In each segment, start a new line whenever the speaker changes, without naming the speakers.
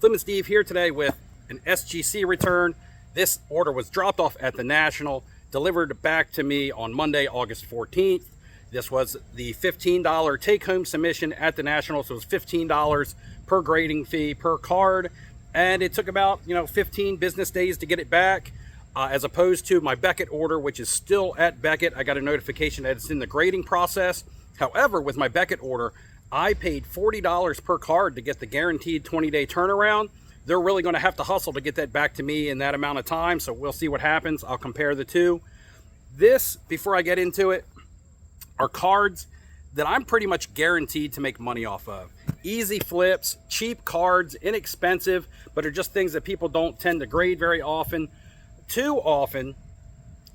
Slim Steve here today with an SGC return. This order was dropped off at the National, delivered back to me on Monday, August 14th. This was the $15 take-home submission at the National, so it was $15 per grading fee per card, and it took about 15 business days to get it back, as opposed to my Beckett order, which is still at Beckett. I got a notification that it's in the grading process. However, with my Beckett order, I paid $40 per card to get the guaranteed 20-day turnaround. They're really going to have to hustle to get that back to me in that amount of time, so we'll see what happens. I'll compare the two. This, before I get into it, are cards that I'm pretty much guaranteed to make money off of. Easy flips, cheap cards, inexpensive, but are just things that people don't tend to grade very often. Too often,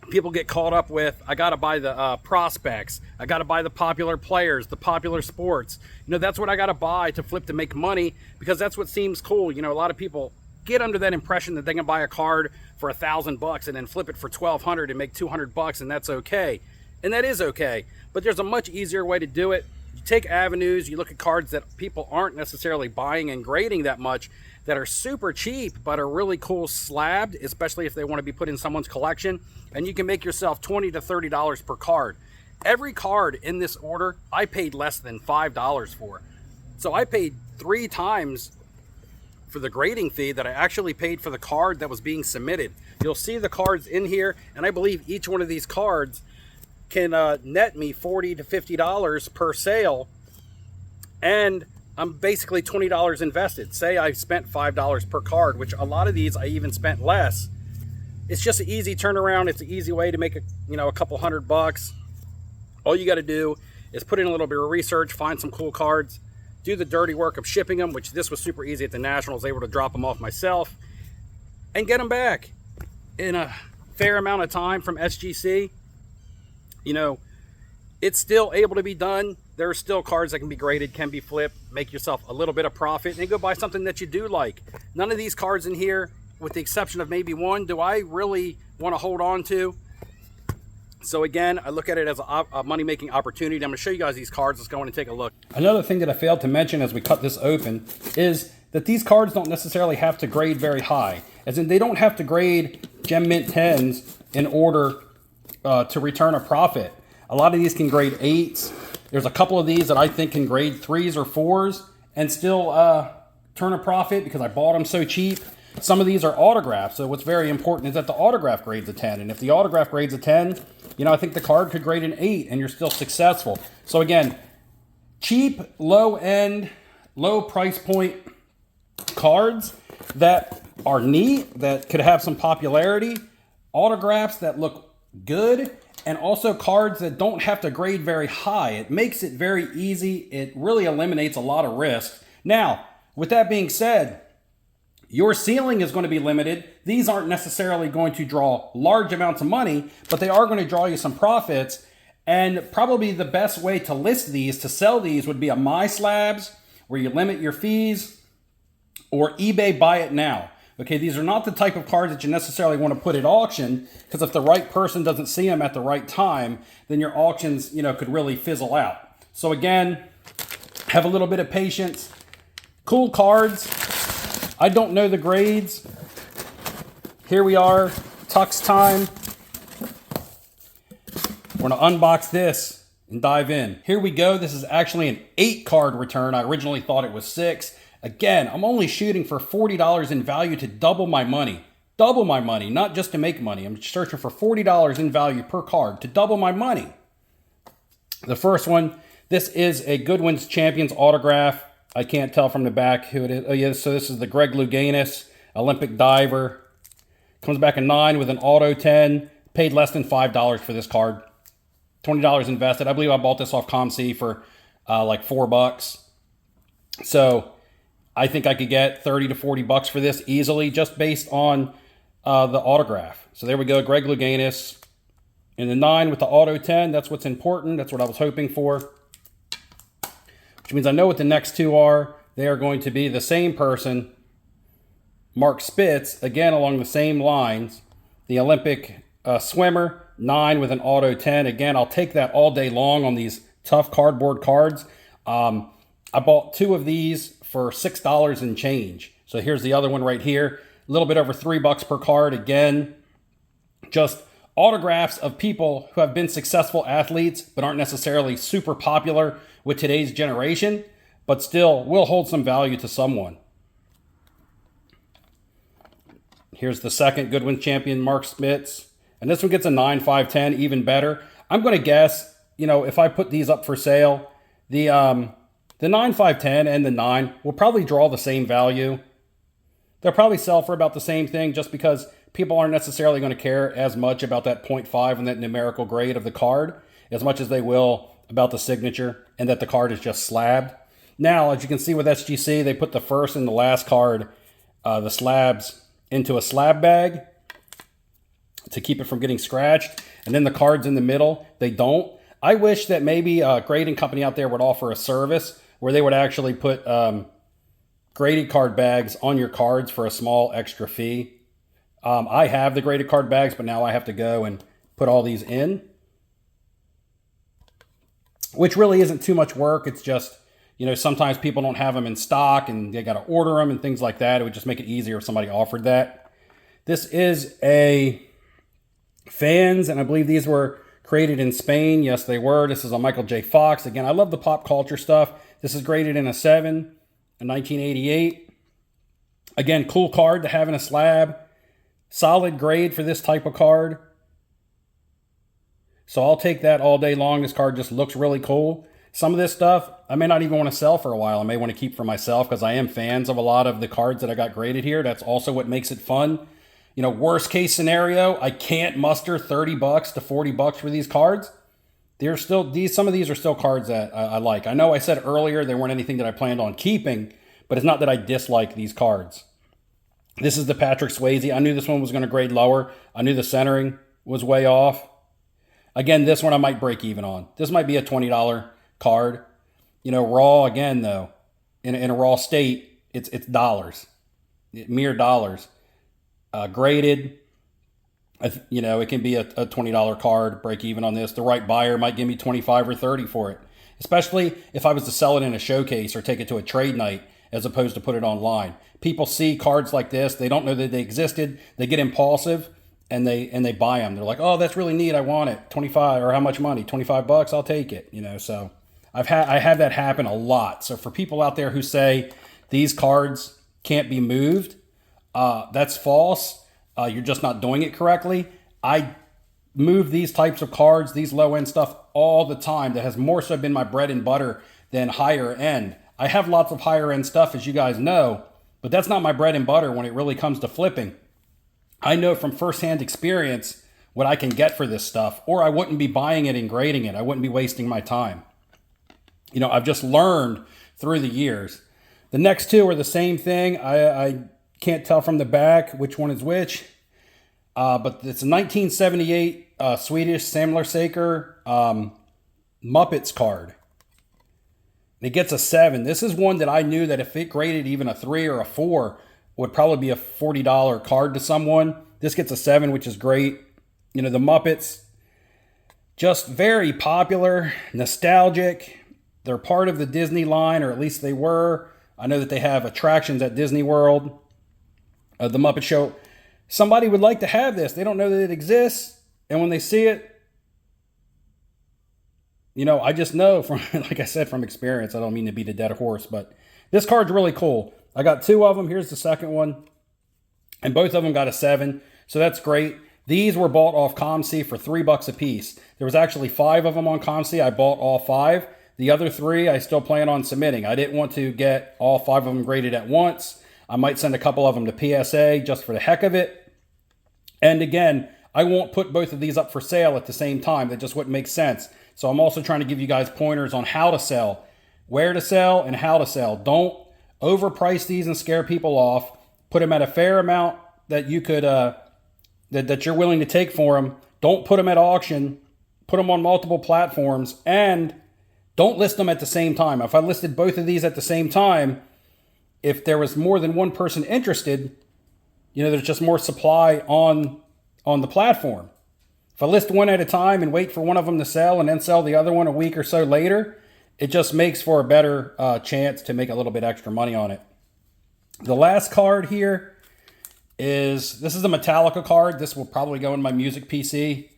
people get caught up with, I got to buy the prospects, I got to buy the popular players, the popular sports. That's what I got to buy to flip to make money, because that's what seems cool. A lot of people get under that impression that they can buy a card for $1,000 and then flip it for $1,200 and make $200, and that's okay. And that is okay, but there's a much easier way to do it. You take avenues, you look at cards that people aren't necessarily buying and grading that much, that are super cheap but are really cool slabbed, especially if they want to be put in someone's collection, and you can make yourself $20 to $30 per card. Every card in this order I paid less than $5 for. So I paid 3 times for the grading fee that I actually paid for the card that was being submitted. You'll see the cards in here, and I believe each one of these cards can net me $40 to $50 per sale, and I'm basically $20 invested. Say I spent $5 per card, which a lot of these I even spent less. It's just an easy turnaround. It's an easy way to make a couple $100. All you got to do is put in a little bit of research, find some cool cards, do the dirty work of shipping them, which this was super easy at the National. I was able to drop them off myself and get them back in a fair amount of time from SGC. It's still able to be done. There are still cards that can be graded, can be flipped, make yourself a little bit of profit, and go buy something that you do like. None of these cards in here, with the exception of maybe one, do I really want to hold on to. So again, I look at it as a money-making opportunity. I'm going to show you guys these cards. Let's go in and take a look. Another thing that I failed to mention as we cut this open is that these cards don't necessarily have to grade very high. As in, they don't have to grade Gem Mint 10s in order to return a profit. A lot of these can grade 8s. There's a couple of these that I think can grade 3s or 4s and still turn a profit because I bought them so cheap. Some of these are autographs, so what's very important is that the autograph grades a 10. And if the autograph grades a 10, I think the card could grade an 8 and you're still successful. So again, cheap, low-end, low price point cards that are neat, that could have some popularity, autographs that look good, and also cards that don't have to grade very high. It makes it very easy. It really eliminates a lot of risk. Now, with that being said, your ceiling is going to be limited. These aren't necessarily going to draw large amounts of money, but they are going to draw you some profits. And probably the best way to list these, to sell these, would be a MySlabs, where you limit your fees, or eBay Buy It Now. Okay, these are not the type of cards that you necessarily want to put at auction, because if the right person doesn't see them at the right time, then your auctions, could really fizzle out. So again, have a little bit of patience. Cool cards. I don't know the grades. Here we are, Tux time. We're gonna unbox this and dive in. Here we go. This is actually an 8 card return. I originally thought it was 6. Again, I'm only shooting for $40 in value to double my money. Double my money, not just to make money. I'm searching for $40 in value per card to double my money. The first one, this is a Goodwin's Champions autograph. I can't tell from the back who it is. Oh yeah, so this is the Greg Louganis, Olympic diver. Comes back a 9 with an auto 10. Paid less than $5 for this card. $20 invested. I believe I bought this off ComC for like $4. So I think I could get $30 to $40 for this easily, just based on the autograph. So there we go, Greg Louganis. And the 9 with the auto 10, that's what's important. That's what I was hoping for. Which means I know what the next 2 are. They are going to be the same person, Mark Spitz, again along the same lines. The Olympic swimmer, 9 with an auto 10. Again, I'll take that all day long on these tough cardboard cards. I bought 2 of these for $6 and change. So here's the other one right here. A little bit over $3 per card. Again, just autographs of people who have been successful athletes but aren't necessarily super popular with today's generation, but still will hold some value to someone. Here's the second Goodwin champion, Mark Spitz. And this one gets a 9, 5, 10, even better. I'm going to guess, if I put these up for sale, the 9, 5, 10 and the 9 will probably draw the same value. They'll probably sell for about the same thing just because people aren't necessarily going to care as much about that 0.5 and that numerical grade of the card as much as they will about the signature and that the card is just slabbed. Now, as you can see with SGC, they put the first and the last card, the slabs, into a slab bag to keep it from getting scratched. And then the cards in the middle, they don't. I wish that maybe a grading company out there would offer a service where they would actually put graded card bags on your cards for a small extra fee. I have the graded card bags, but now I have to go and put all these in, which really isn't too much work. It's just, sometimes people don't have them in stock and they got to order them and things like that. It would just make it easier if somebody offered that. This is a Fans, and I believe these were created in Spain. Yes, they were. This is a Michael J. Fox. Again, I love the pop culture stuff. This is graded in a 7 in 1988. Again, cool card to have in a slab. Solid grade for this type of card. So I'll take that all day long. This card just looks really cool. Some of this stuff I may not even want to sell for a while. I may want to keep for myself because I am fans of a lot of the cards that I got graded here. That's also what makes it fun. Worst case scenario, I can't muster $30 to $40 for these cards. Some of these are still cards that I like. I know I said earlier they weren't anything that I planned on keeping, but it's not that I dislike these cards. This is the Patrick Swayze. I knew this one was going to grade lower. I knew the centering was way off. Again, this one I might break even on. This might be a $20 card. Raw again though. In a raw state, it's dollars, mere dollars. Graded, it can be a $20 card, break even on this. The right buyer might give me 25 or 30 for it, especially if I was to sell it in a showcase or take it to a trade night as opposed to put it online. People see cards like this, they don't know that they existed, they get impulsive and they buy them. They're like, oh, that's really neat, I want it. 25, or how much money? $25, I'll take it. So I have that happen a lot. So for people out there who say these cards can't be moved, that's false. You're just not doing it correctly. I move these types of cards, these low-end stuff all the time. That has more so been my bread and butter than higher end. I have lots of higher end stuff, as you guys know, but that's not my bread and butter when it really comes to flipping. I know from firsthand experience what I can get for this stuff, or I wouldn't be buying it and grading it. I wouldn't be wasting my time. I've just learned through the years. The next two are the same thing. I can't tell from the back which one is which. But it's a 1978 Swedish Samlarsaker Muppets card. It gets a 7. This is one that I knew that if it graded even a 3 or a 4, would probably be a $40 card to someone. This gets a 7, which is great. The Muppets, just very popular, nostalgic. They're part of the Disney line, or at least they were. I know that they have attractions at Disney World. The Muppet Show. Somebody would like to have this. They don't know that it exists. And when they see it, I just know from, like I said, from experience. I don't mean to beat a dead horse, but this card's really cool. I got 2 of them. Here's the second one. And both of them got a 7. So that's great. These were bought off COMC for $3 a piece. There was actually 5 of them on COMC. I bought all 5. The other 3 I still plan on submitting. I didn't want to get all 5 of them graded at once. I might send a couple of them to PSA just for the heck of it. And again, I won't put both of these up for sale at the same time. That just wouldn't make sense. So I'm also trying to give you guys pointers on how to sell, where to sell, and how to sell. Don't overprice these and scare people off. Put them at a fair amount that you could, that you're willing to take for them. Don't put them at auction. Put them on multiple platforms, and don't list them at the same time. If I listed both of these at the same time, if there was more than one person interested, there's just more supply on the platform. If I list one at a time and wait for one of them to sell and then sell the other one a week or so later, it just makes for a better chance to make a little bit extra money on it. The last card here this is a Metallica card. This will probably go in my music PC.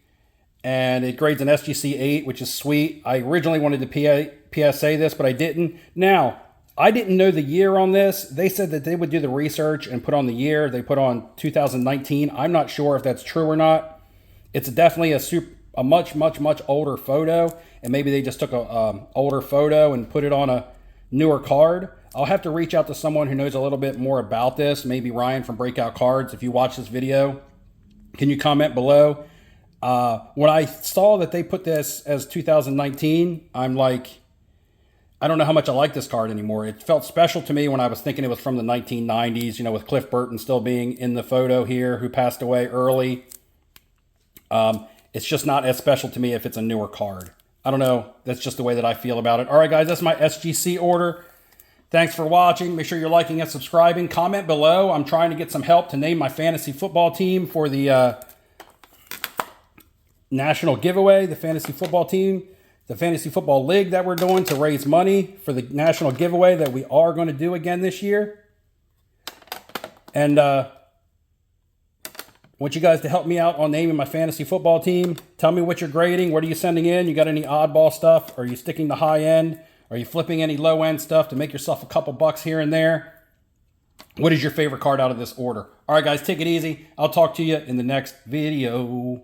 And it grades an SGC 8, which is sweet. I originally wanted to PSA this, but I didn't. Now, I didn't know the year on this. They said that they would do the research and put on the year. They put on 2019. I'm not sure if that's true or not. It's definitely a much, much, much older photo. And maybe they just took a older photo and put it on a newer card. I'll have to reach out to someone who knows a little bit more about this. Maybe Ryan from Breakout Cards. If you watch this video, can you comment below? When I saw that they put this as 2019, I'm like, I don't know how much I like this card anymore. It felt special to me when I was thinking it was from the 1990s, you know, with Cliff Burton still being in the photo here, who passed away early. It's just not as special to me if it's a newer card. I don't know. That's just the way that I feel about it. All right, guys, that's my SGC order. Thanks for watching. Make sure you're liking and subscribing. Comment below. I'm trying to get some help to name my fantasy football team for the national giveaway, the fantasy football team, the fantasy football league that we're doing to raise money for the national giveaway that we are going to do again this year. And I want you guys to help me out on naming my fantasy football team. Tell me what you're grading. What are you sending in? You got any oddball stuff? Are you sticking to high end? Are you flipping any low end stuff to make yourself a couple bucks here and there? What is your favorite card out of this order? All right, guys, take it easy. I'll talk to you in the next video.